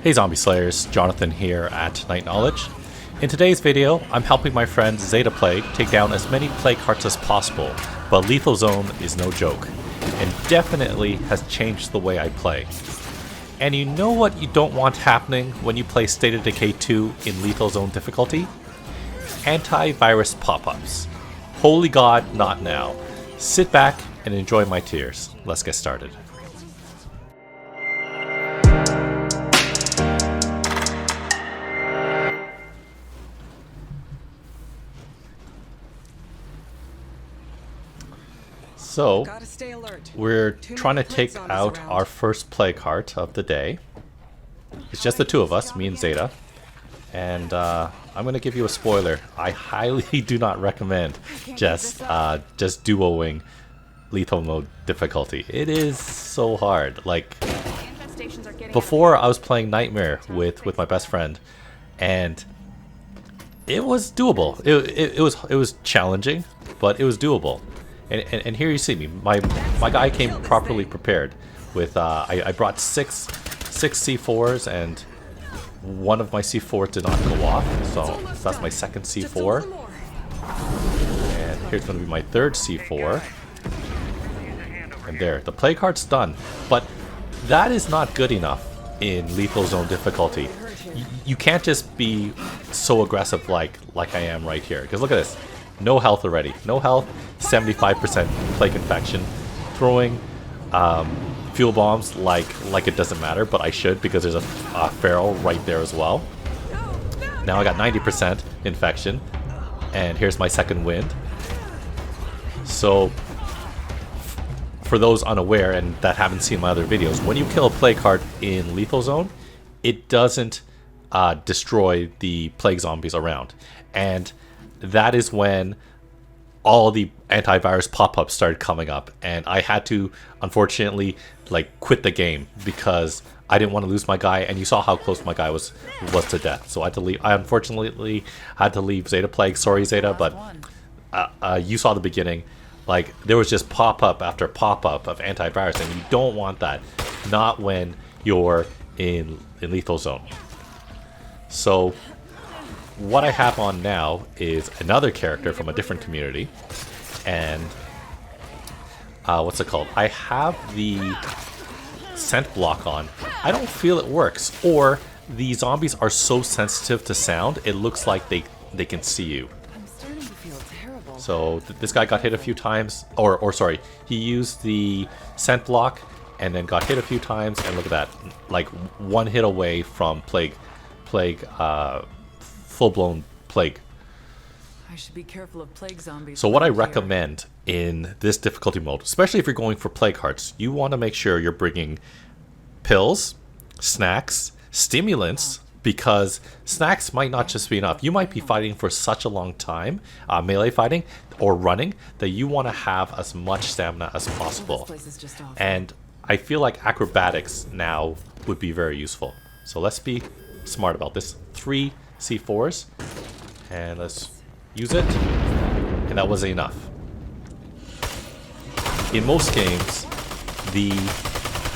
Hey Zombie Slayers, Jonathan here at Night Knowledge. In today's video, I'm helping my friend Zeta Plague take down as many plague hearts as possible, but Lethal Zone is no joke, and definitely has changed the way I play. And you know what you don't want happening when you play State of Decay 2 in Lethal Zone difficulty? Antivirus pop-ups. Holy God, not now. Sit back and enjoy my tears. Let's get started. So, we're trying to take out our first plague heart of the day. It's just the two of us, me and Zeta. And I'm going to give you a spoiler. I highly do not recommend just duoing lethal mode difficulty. It is so hard. Like, before I was playing Nightmare with my best friend, and it was doable. It was challenging, but it was doable. And here you see me. My guy came properly prepared. With I brought six C4s, and one of my C4s did not go off, so that's my second C4. And here's going to be my third C4. And there, the plague heart's done. But that is not good enough in Lethal Zone difficulty. You can't just be so aggressive like I am right here. Because look at this. No health already. No health, 75% plague infection. Throwing fuel bombs like it doesn't matter, but I should because there's a feral right there as well. Now I got 90% infection, and here's my second wind. So, for those unaware and that haven't seen my other videos, when you kill a plague heart in Lethal Zone, it doesn't destroy the plague zombies around. And that is when all the antivirus pop-ups started coming up, and I had to, unfortunately, like, quit the game because I didn't want to lose my guy, and you saw how close my guy was to death. So I had to leave. I unfortunately had to leave Zeta Plague. Sorry, Zeta, but you saw the beginning. Like, there was just pop-up after pop-up of antivirus, and you don't want that. Not when you're in Lethal Zone. So what I have on now is another character from a different community, and what's it called? I have the scent block on. I don't feel it works, or the zombies are so sensitive to sound, it looks like they can see you. I'm starting to feel terrible. So this guy got hit a few times, or sorry, he used the scent block and then got hit a few times, and look at that, like one hit away from plague, full-blown plague. I should be careful of plague zombies. So what I recommend in this difficulty mode, especially if you're going for plague hearts, you want to make sure you're bringing pills, snacks, stimulants, because snacks might not just be enough. You might be fighting for such a long time, melee fighting or running, that you want to have as much stamina as possible. And I feel like acrobatics now would be very useful. So let's be smart about this. 3 C4s, and let's use it, and that wasn't enough. In most games, the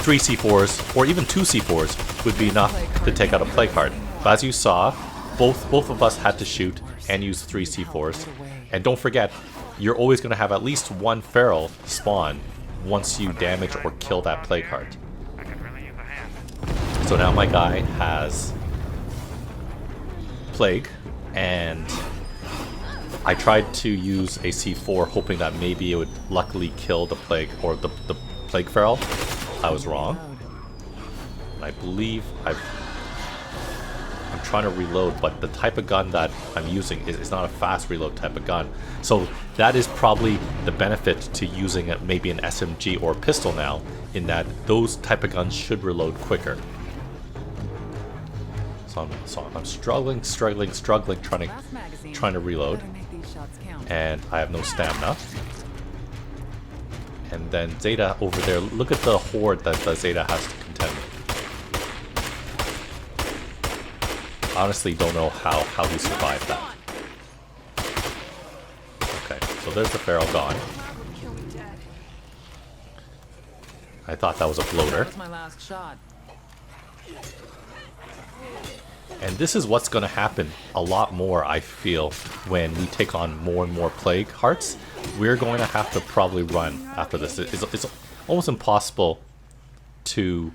3 C4s or even 2 C4s would be enough to take out a plague heart. But as you saw, both of us had to shoot and use 3 C4s. And don't forget, you're always going to have at least one feral spawn once you damage or kill that plague heart. So now my guy has plague, and I tried to use a C4 hoping that maybe it would luckily kill the plague, or the plague feral. I was wrong. And I believe I'm trying to reload, but the type of gun that I'm using is not a fast reload type of gun. So that is probably the benefit to using maybe an SMG or pistol now, in that those type of guns should reload quicker. So I'm struggling, trying to reload, and I have no stamina. And then Zeta over there, look at the horde that Zeta has to contend with. Honestly, don't know how he survived that. Okay, so there's the feral gone. I thought that was a bloater. That was my last shot. And this is what's going to happen a lot more, I feel, when we take on more and more plague hearts. We're going to have to probably run after this. It's almost impossible to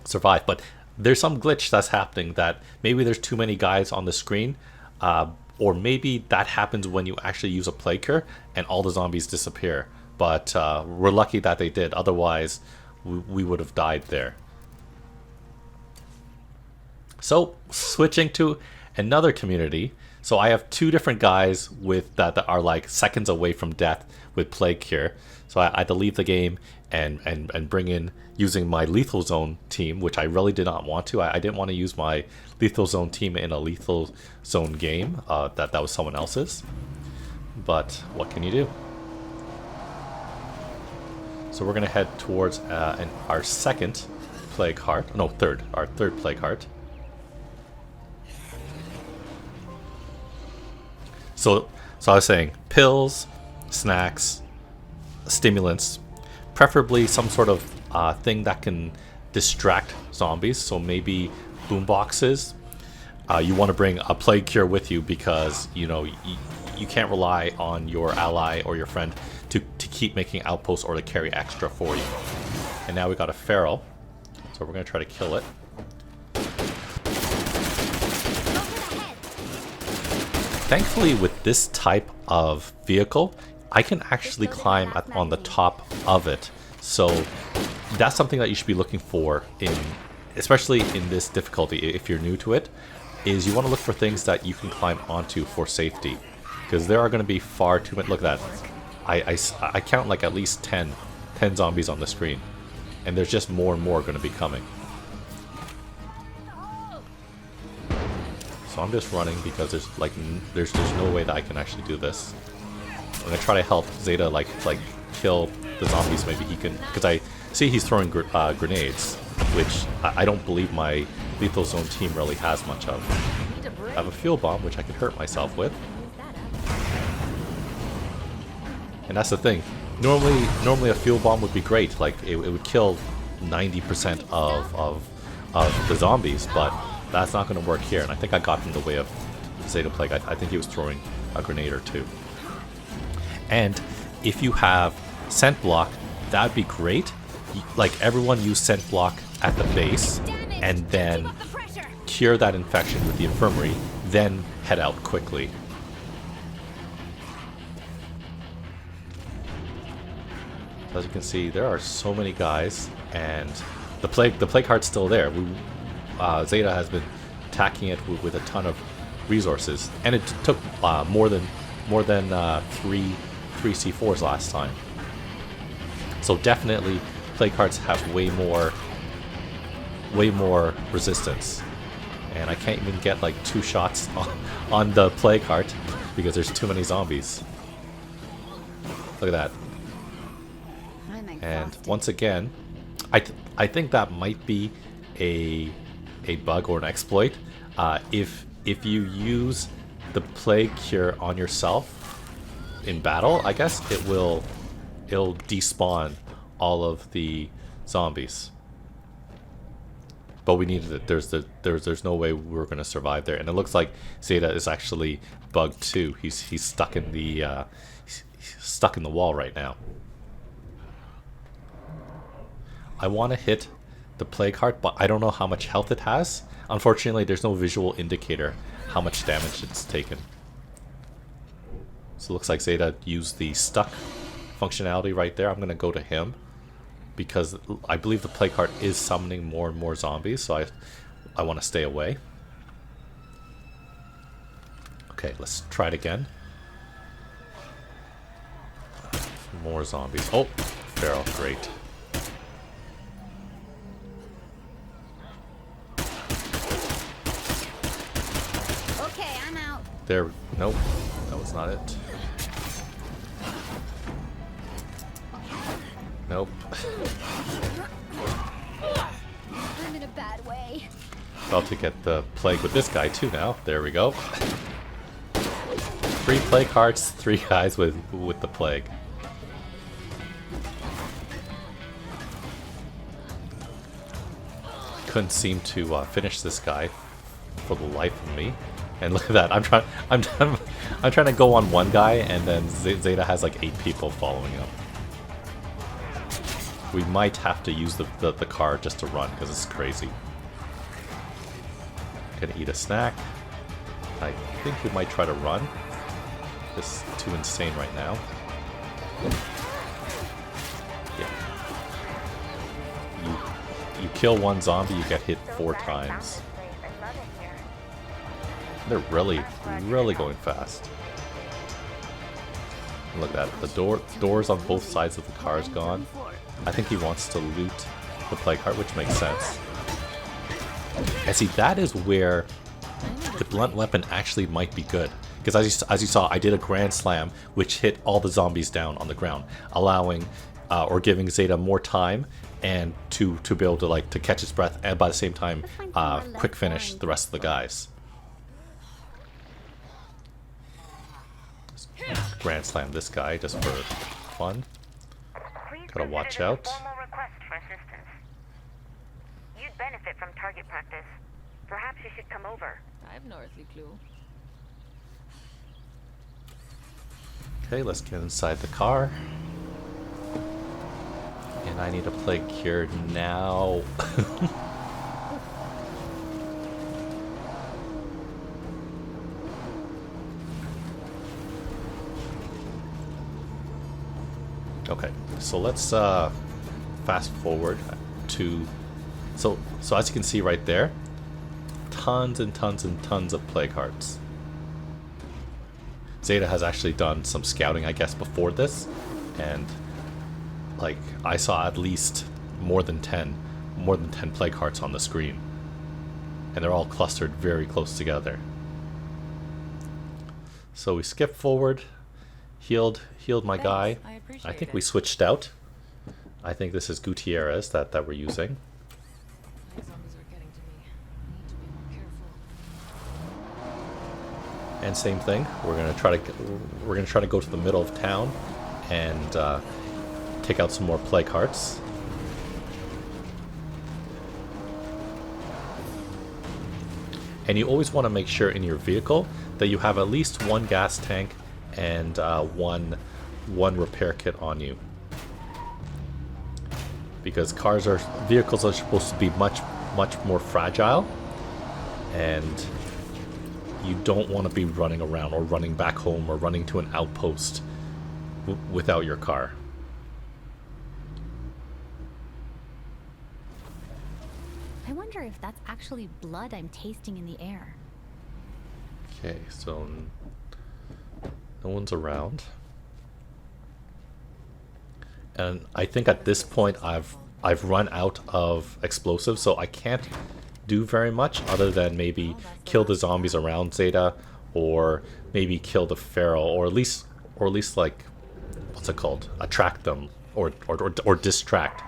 survive, but there's some glitch that's happening that maybe there's too many guys on the screen, or maybe that happens when you actually use a plague cure and all the zombies disappear. But we're lucky that they did, otherwise we would have died there. So switching to another community, so I have two different guys with that are like seconds away from death with plague cure. So I had to leave the game and bring in using my lethal zone team, which I really did not want to. I didn't want to use my lethal zone team in a lethal zone game. That was someone else's. But what can you do? So we're gonna head towards our second plague heart. No, our third plague heart. So I was saying pills, snacks, stimulants, preferably some sort of thing that can distract zombies. So maybe boom boxes. You want to bring a plague cure with you because you can't rely on your ally or your friend to keep making outposts or to carry extra for you. And now we got a feral, so we're gonna try to kill it. Thankfully, with this type of vehicle, I can actually climb on the top of it. So that's something that you should be looking for, especially in this difficulty. If you're new to it, is you want to look for things that you can climb onto for safety, because there are going to be far too many. Look at that. I count like at least 10 zombies on the screen, and there's just more and more going to be coming. So I'm just running because there's no way that I can actually do this. I'm gonna try to help Zeta like kill the zombies. Maybe he can, because I see he's throwing grenades, which I don't believe my lethal zone team really has much of. I have a fuel bomb, which I could hurt myself with. And that's the thing. Normally a fuel bomb would be great. Like it would kill 90% of the zombies, but that's not going to work here. And I think I got in the way of Zeta Plague. I think he was throwing a grenade or two. And if you have scent block, that'd be great. Like everyone use scent block at the base, and then cure that infection with the infirmary, then head out quickly. As you can see, there are so many guys, and the plague heart's still there. Zeta has been attacking it with a ton of resources, and it took more than 3 C4s last time. So definitely, plague hearts have way more resistance, and I can't even get like 2 shots on the plague heart because there's too many zombies. Look at that. And once again, I think that might be a bug or an exploit. If you use the plague cure on yourself in battle, I guess it'll despawn all of the zombies. But we needed it. There's no way we're gonna survive there, and it looks like Zeta is actually bugged too. He's stuck in the stuck in the wall right now. I want to hit the plague heart, but I don't know how much health it has. Unfortunately, there's no visual indicator how much damage it's taken. So it looks like Zeta used the stuck functionality right there. I'm going to go to him because I believe the plague heart is summoning more and more zombies, so I want to stay away. Okay, let's try it again. More zombies. Oh, feral, great. There, nope, that was not it. Nope. I'm in a bad way. About to get the plague with this guy too now. There we go. 3 plague hearts, 3 guys with the plague. Couldn't seem to finish this guy for the life of me. And look at that, I'm trying to go on one guy, and then Zeta has like 8 people following him. We might have to use the car just to run, because it's crazy. Gonna eat a snack. I think we might try to run. This is too insane right now. Yeah. You kill one zombie, you get hit 4 times. They're really going fast. Look at that. The doors on both sides of the car is gone. I think he wants to loot the plague heart, which makes sense. And see, that is where the blunt weapon actually might be good. Because as you saw, I did a grand slam, which hit all the zombies down on the ground, allowing or giving Zeta more time and to be able to to catch his breath, and by the same time quick finish the rest of the guys. Grand slam this guy just for fun. Gotta watch out. You'd benefit from target practice. Perhaps you should come over. I have no earthly clue. Okay, let's get inside the car. And I need a plague cure now. Okay, so let's fast forward to so as you can see right there, tons and tons and tons of plague hearts. Zeta has actually done some scouting, I guess, before this, and like I saw at least more than 10 plague hearts on the screen, and they're all clustered very close together. So we skip forward. Healed my guy. I think we switched out. I think this is Gutierrez that we're using. Zombies are getting to me. I need to be more careful. And same thing. We're gonna try to go to the middle of town and take out some more plague hearts. And you always want to make sure in your vehicle that you have at least one gas tank and one repair kit on you, because vehicles are supposed to be much more fragile, and you don't want to be running around or running back home or running to an outpost without your car. I wonder if that's actually blood I'm tasting in the air. Okay, so no one's around. And I think at this point I've run out of explosives, so I can't do very much other than maybe kill the zombies around Zeta, or maybe kill the feral, or at least like, what's it called? Attract them or distract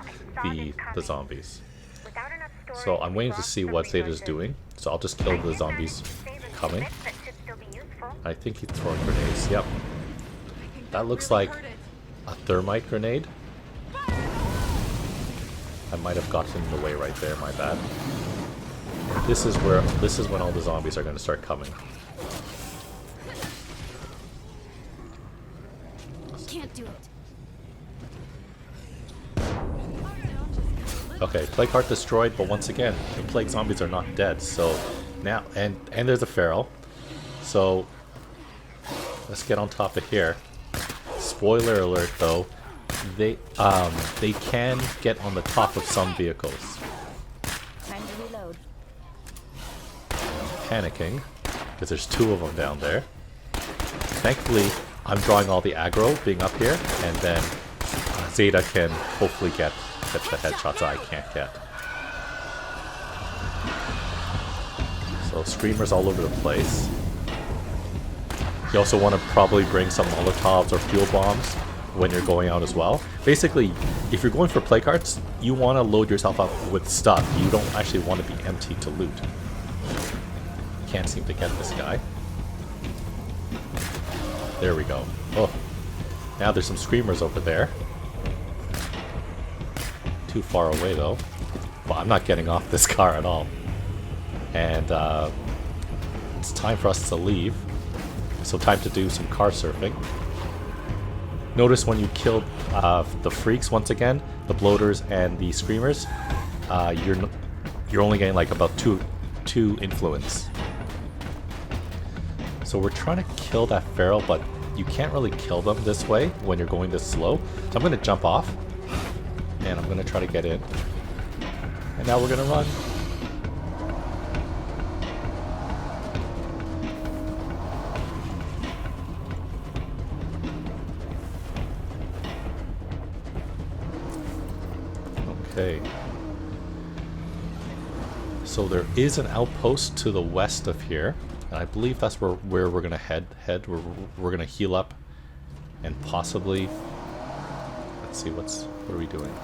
the zombies. So I'm waiting to see what Zeta's doing. So I'll just kill the zombies coming. I think he's throwing grenades. Yep. That looks like a thermite grenade. I might have gotten in the way right there, my bad. This is when all the zombies are going to start coming. Can't do it. Okay, plague heart destroyed, but once again, the plague zombies are not dead. So now, and there's a feral. So let's get on top of here. Spoiler alert, though, they can get on the top of some vehicles. Time to reload. Panicking because there's 2 of them down there. Thankfully, I'm drawing all the aggro being up here, and then Zeta can hopefully get the headshots I can't get. So screamers all over the place. You also want to probably bring some Molotovs or fuel bombs when you're going out as well. Basically, if you're going for plague hearts, you want to load yourself up with stuff. You don't actually want to be empty to loot. Can't seem to get this guy. There we go. Oh, now there's some screamers over there. Too far away though. Well, I'm not getting off this car at all. And it's time for us to leave. So time to do some car surfing. Notice when you kill the freaks once again, the bloaters and the screamers, you're only getting like about two influence. So we're trying to kill that feral, but you can't really kill them this way when you're going this slow. So I'm going to jump off, and I'm going to try to get in. And now we're going to run. Okay. So there is an outpost to the west of here. And I believe that's where we're gonna head. We're gonna heal up, and possibly. Let's see, what are we doing?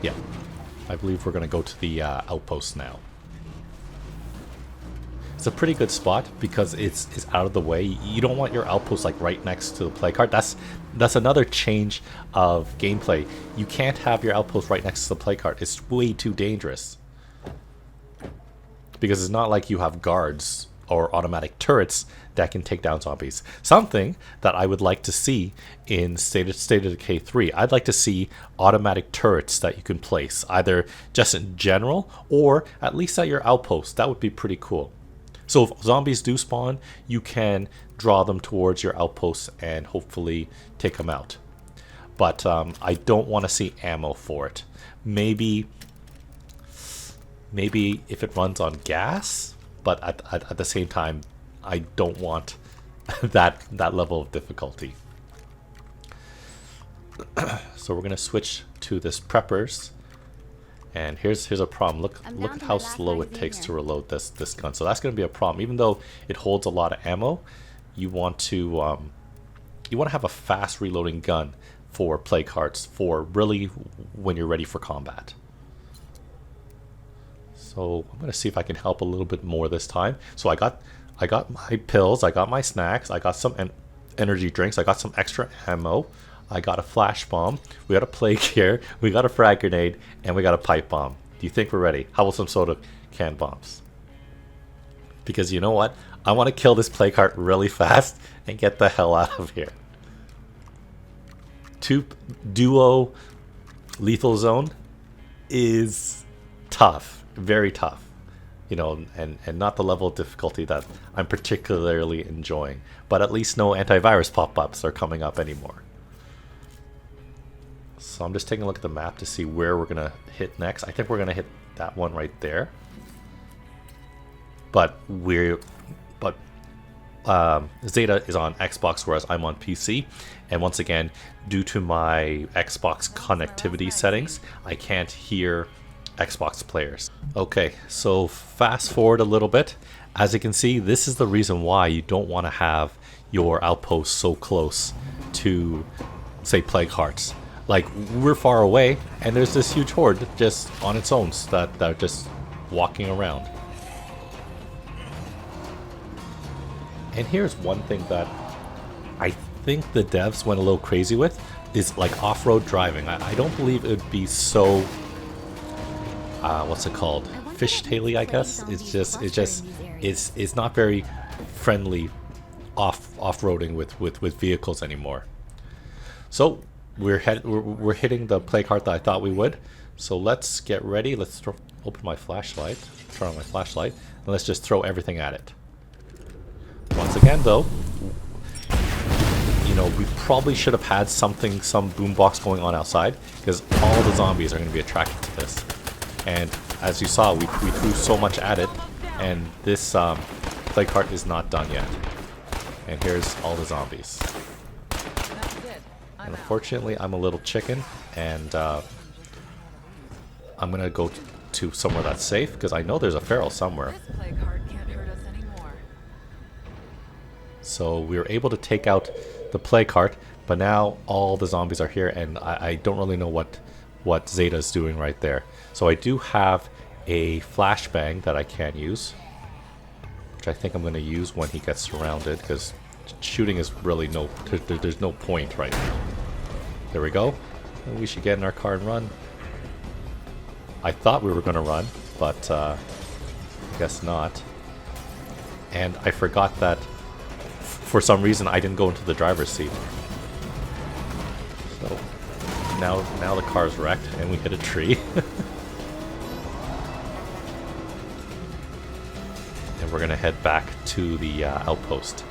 Yeah, I believe we're gonna go to the outpost now. It's a pretty good spot because it's out of the way. You don't want your outpost like right next to the play card. That's another change of gameplay. You can't have your outpost right next to the play card. It's way too dangerous. Because it's not like you have guards or automatic turrets that can take down zombies. Something that I would like to see in State of Decay 3. I'd like to see automatic turrets that you can place, either just in general or at least at your outpost. That would be pretty cool. So if zombies do spawn, you can draw them towards your outposts and hopefully take them out. But I don't want to see ammo for it. Maybe if it runs on gas, but at the same time, I don't want that level of difficulty. So we're gonna switch to this preppers. And here's a problem. Look at how slow it takes to reload this gun. So that's going to be a problem. Even though it holds a lot of ammo, you want to have a fast reloading gun for play cards for really when you're ready for combat. So I'm going to see if I can help a little bit more this time. So I got my pills, I got my snacks, I got some energy drinks, I got some extra ammo. I got a flash bomb, we got a plague here, we got a frag grenade, and we got a pipe bomb. Do you think we're ready? How about some soda can bombs? Because you know what? I want to kill this plague heart really fast and get the hell out of here. Duo lethal zone is tough, very tough. You know, and not the level of difficulty that I'm particularly enjoying. But at least no antivirus pop-ups are coming up anymore. So I'm just taking a look at the map to see where we're gonna hit next. I think we're gonna hit that one right there. But Zeta is on Xbox, whereas I'm on PC. And once again, due to my Xbox connectivity settings, I can't hear Xbox players. Okay, so fast forward a little bit. As you can see, this is the reason why you don't want to have your outpost so close to, say, plague hearts. Like, we're far away, and there's this huge horde just on its own that are just walking around. And here's one thing that I think the devs went a little crazy with, is like off-road driving. I don't believe it would be so, what's it called? Fishtaily, I guess. It's not very friendly off-roading with vehicles anymore. So we're hitting the plague heart that I thought we would. So let's get ready. Let's open my flashlight, turn on my flashlight, and let's just throw everything at it. Once again, though, you know, we probably should have had some boombox going on outside, because all the zombies are going to be attracted to this. And as you saw, we threw so much at it, and this plague heart is not done yet. And here's all the zombies. And unfortunately, I'm a little chicken, and I'm gonna go to somewhere that's safe, because I know there's a feral somewhere. This plague heart can't hurt us anymore. So we were able to take out the plague heart, but now all the zombies are here, and I don't really know what Zeta's doing right there. So I do have a flashbang that I can use, which I think I'm going to use when he gets surrounded, because shooting is really there's no point right now. There we go. And we should get in our car and run. I thought we were going to run, but I guess not. And I forgot that for some reason I didn't go into the driver's seat. So now the car's wrecked and we hit a tree. And we're going to head back to the outpost.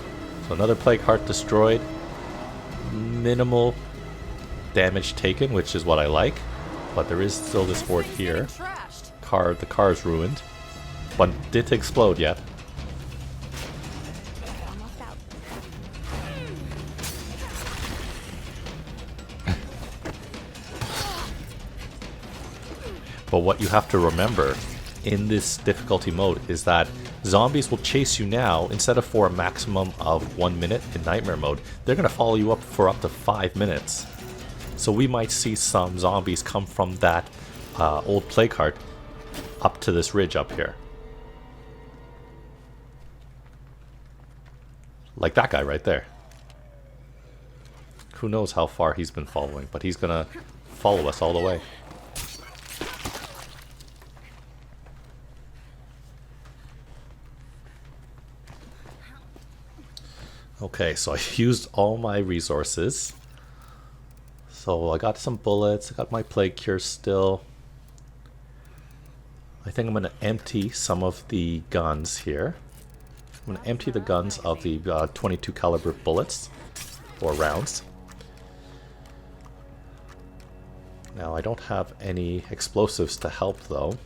So another plague heart destroyed. Minimal damage taken, which is what I like. But there is still this horde here. The car is ruined, but didn't explode yet. But what you have to remember in this difficulty mode is that zombies will chase you now. Instead of for a maximum of 1 minute in nightmare mode, they're going to follow you up for up to 5 minutes. So we might see some zombies come from that old plague heart up to this ridge up here. Like that guy right there. Who knows how far he's been following, but he's gonna follow us all the way. Okay, so I used all my resources. So I got some bullets, I got my plague cure still. I think I'm going to empty some of the guns here. I'm going to empty the guns of the 22 caliber bullets, or rounds. Now I don't have any explosives to help though.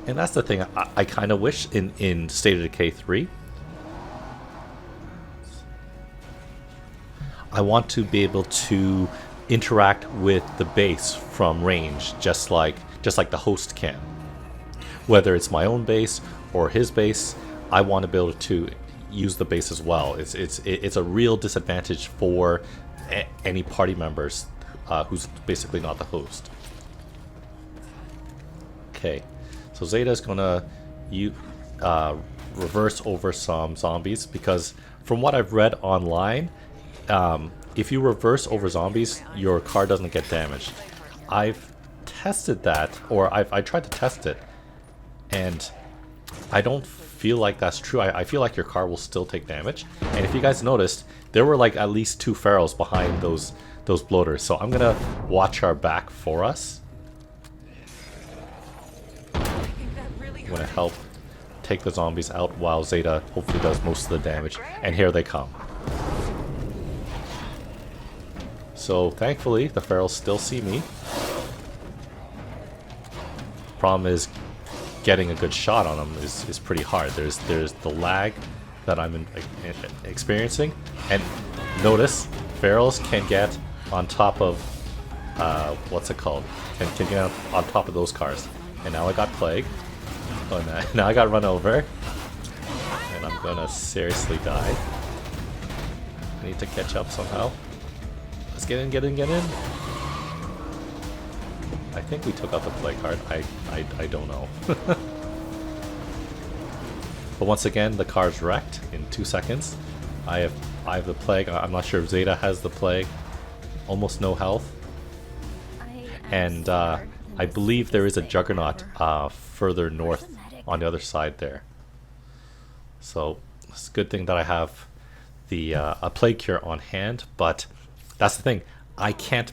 And that's the thing I kind of wish in State of Decay 3. I want to be able to interact with the base from range, just like the host can. Whether it's my own base or his base, I want to be able to use the base as well. It's a real disadvantage for any party members who's basically not the host. Okay. So Zeta's gonna reverse over some zombies, because from what I've read online, if you reverse over zombies, your car doesn't get damaged. I've tested that, or I tried to test it, and I don't feel like that's true. I feel like your car will still take damage. And if you guys noticed, there were like at least 2 ferals behind those bloaters. So I'm gonna watch our back for us. I'm going to help take the zombies out while Zeta hopefully does most of the damage. And here they come. So thankfully the ferals still see me. Problem is getting a good shot on them is pretty hard. There's the lag that I'm experiencing. And notice ferals can get on top of what's it called? Can get on top of those cars. And now I got plague. Oh no, now I got run over. And I'm gonna seriously die. I need to catch up somehow. Let's get in. I think we took out the plague card. I don't know. But once again, the car's wrecked in 2 seconds. I have the plague. I'm not sure if Zeta has the plague. Almost no health. And I believe there is a Juggernaut further north on the other side there. So it's a good thing that I have the a plague cure on hand, but that's the thing. I can't,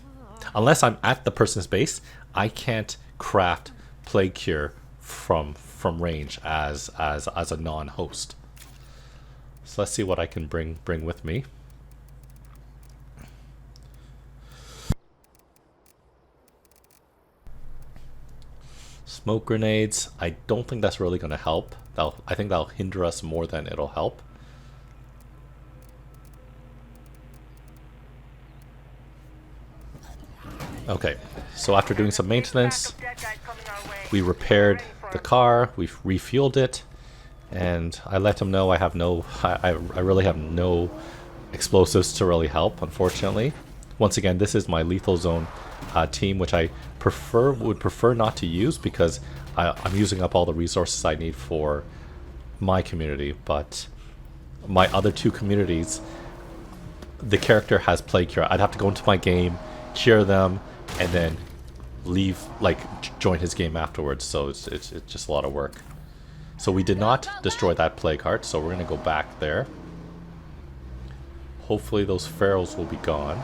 unless I'm at the person's base, I can't craft plague cure from range as a non-host. So let's see what I can bring with me. Smoke grenades, I don't think that's really going to help. I think that'll hinder us more than it'll help. Okay, so after doing some maintenance, we repaired the car, we've refueled it, and I let him know I really have no explosives to really help, unfortunately. Once again, this is my lethal zone team, which I would prefer not to use, because I'm using up all the resources I need for my community. But my other 2 communities, the character has plague cure. I'd have to go into my game, cure them, and then leave, like join his game afterwards. So it's just a lot of work. So we did not destroy that plague heart, so we're gonna go back there. Hopefully those ferals will be gone.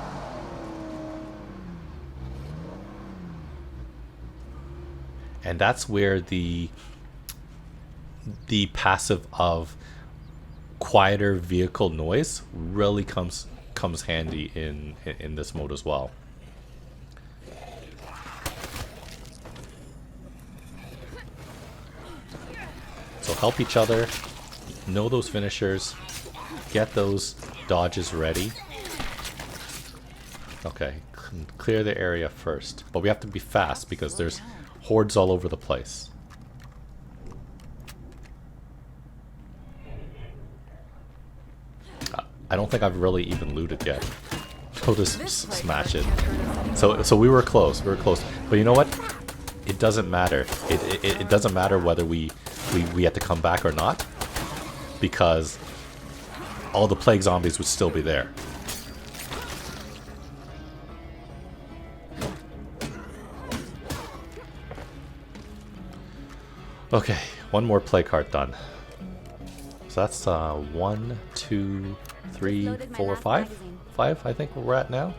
And that's where the passive of quieter vehicle noise really comes handy in this mode as well. So help each other, know those finishers, get those dodges ready. Okay, clear the area first, but we have to be fast because there's hordes all over the place. I don't think I've really even looted yet. I'll just smash it. So we were close. But you know what? It doesn't matter. It doesn't matter whether we had to come back or not, because all the plague zombies would still be there. Okay, one more plague heart done. So that's 1, 2, 3, 4, 5? 5, I think we're at now.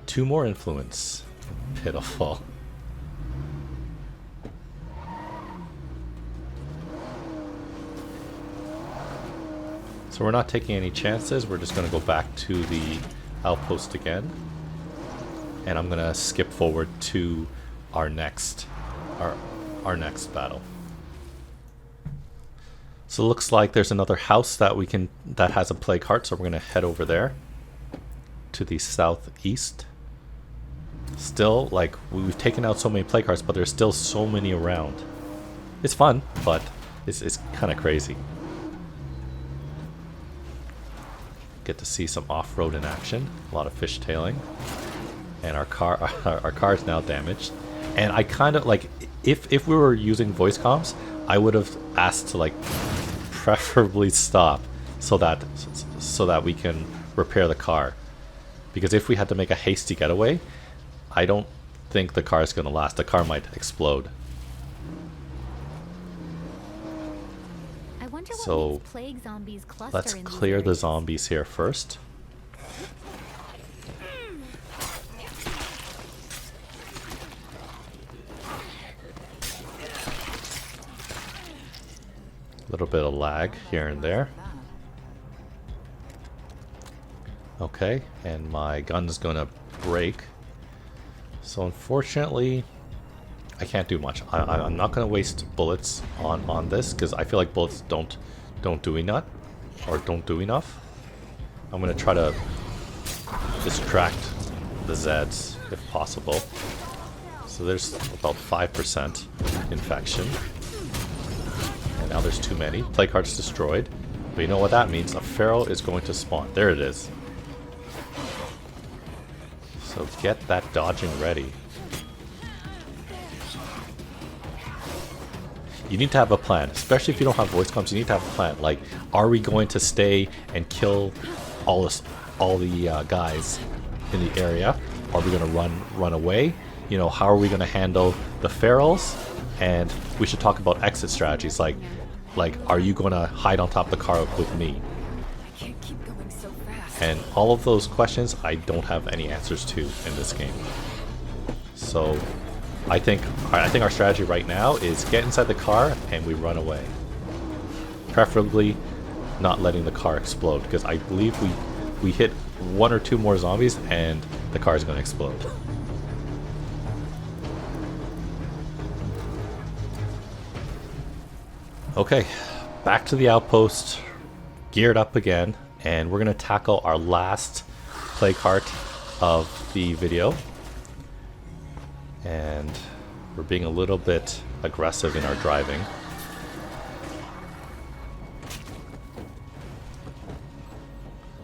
Two more influence. Pitiful. So we're not taking any chances. We're just going to go back to the outpost again. And I'm going to skip forward to our next battle. So it looks like there's another house that has a plague heart, so we're going to head over there to the southeast. Still, like, we've taken out so many plague hearts, but there's still so many around. It's fun, but it's kind of crazy. Get to see some off-road in action. A lot of fishtailing. And our car is now damaged. And I kind of like, if we were using voice comms, I would have asked to like preferably stop so that we can repair the car. Because if we had to make a hasty getaway, I don't think the car is going to last. The car might explode. I wonder what So makes plague zombies cluster let's in these clear the areas. zombies here first. A little bit of lag here and there. Okay, and my gun's gonna break. So unfortunately, I can't do much. I'm not gonna waste bullets on this because I feel like bullets don't do enough, or don't do enough. I'm gonna try to distract the Zeds if possible. So there's about 5% infection. And now there's too many. Plague heart's destroyed. But you know what that means? A feral is going to spawn. There it is. So get that dodging ready. You need to have a plan, especially if you don't have voice comms. You need to have a plan. Like, are we going to stay and kill all the guys in the area? Are we going to run away? You know, how are we going to handle the ferals? And we should talk about exit strategies. Like, are you going to hide on top of the car with me? I can't keep going so fast. And all of those questions, I don't have any answers to in this game. So I think our strategy right now is get inside the car and we run away. Preferably not letting the car explode, because I believe we hit 1 or 2 more zombies and the car is going to explode. Okay, back to the outpost, geared up again, and we're going to tackle our last plague heart of the video. And we're being a little bit aggressive in our driving.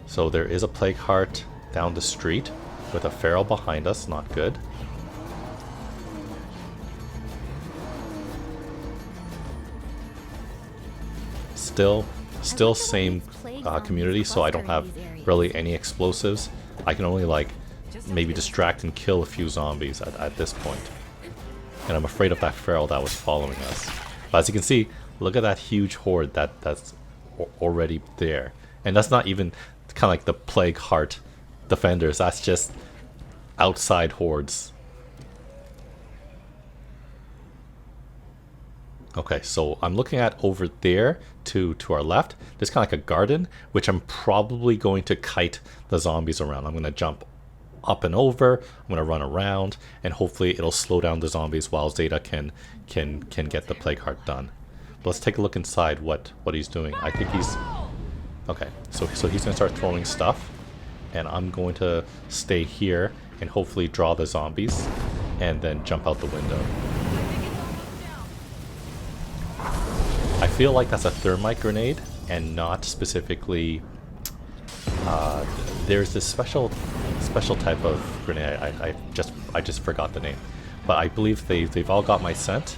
So there is a plague heart down the street with a feral behind us, not good. Still Still same community, so I don't have really any explosives. I can only like maybe distract and kill a few zombies at this point. And I'm afraid of that feral that was following us. But as you can see, look at that huge horde that's already there. And that's not even kind of like the Plague Heart defenders, that's just outside hordes. Okay, so I'm looking at over there to our left. There's kind of like a garden, which I'm probably going to kite the zombies around. I'm going to jump up and over, I'm going to run around, and hopefully it'll slow down the zombies while Zeta can get the Plague Heart done. But let's take a look inside what he's doing. I think he's... Okay, so he's going to start throwing stuff, and I'm going to stay here and hopefully draw the zombies, and then jump out the window. I feel like that's a thermite grenade, and not specifically... there's this special type of grenade. I just forgot the name, but I believe they've all got my scent.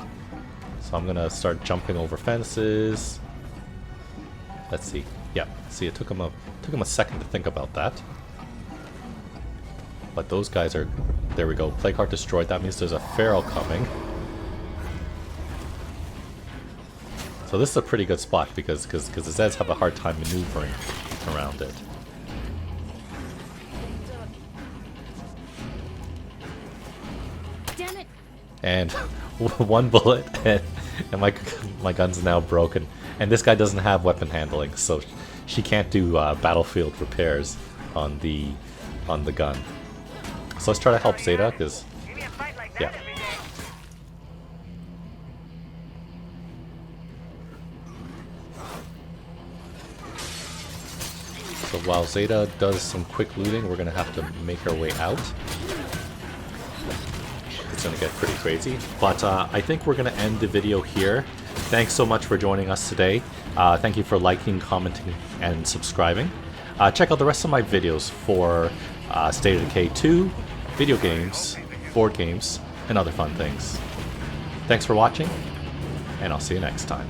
So I'm gonna start jumping over fences. Let's see. Yeah, see, it took him a second to think about that. But those guys are... There we go. Plague Heart destroyed. That means there's a feral coming. So this is a pretty good spot because the Zeds have a hard time maneuvering around it. Damn it! And one bullet, and my gun's now broken. And this guy doesn't have weapon handling, so she can't do battlefield repairs on the gun. So let's try to help Zeta, because yeah. So while Zeta does some quick looting, we're gonna have to make our way out. It's gonna get pretty crazy, but I think we're gonna end the video here. Thanks so much for joining us today. Thank you for liking, commenting, and subscribing. Check out the rest of my videos for State of Decay 2, video games, board games, and other fun things. Thanks for watching, and I'll see you next time.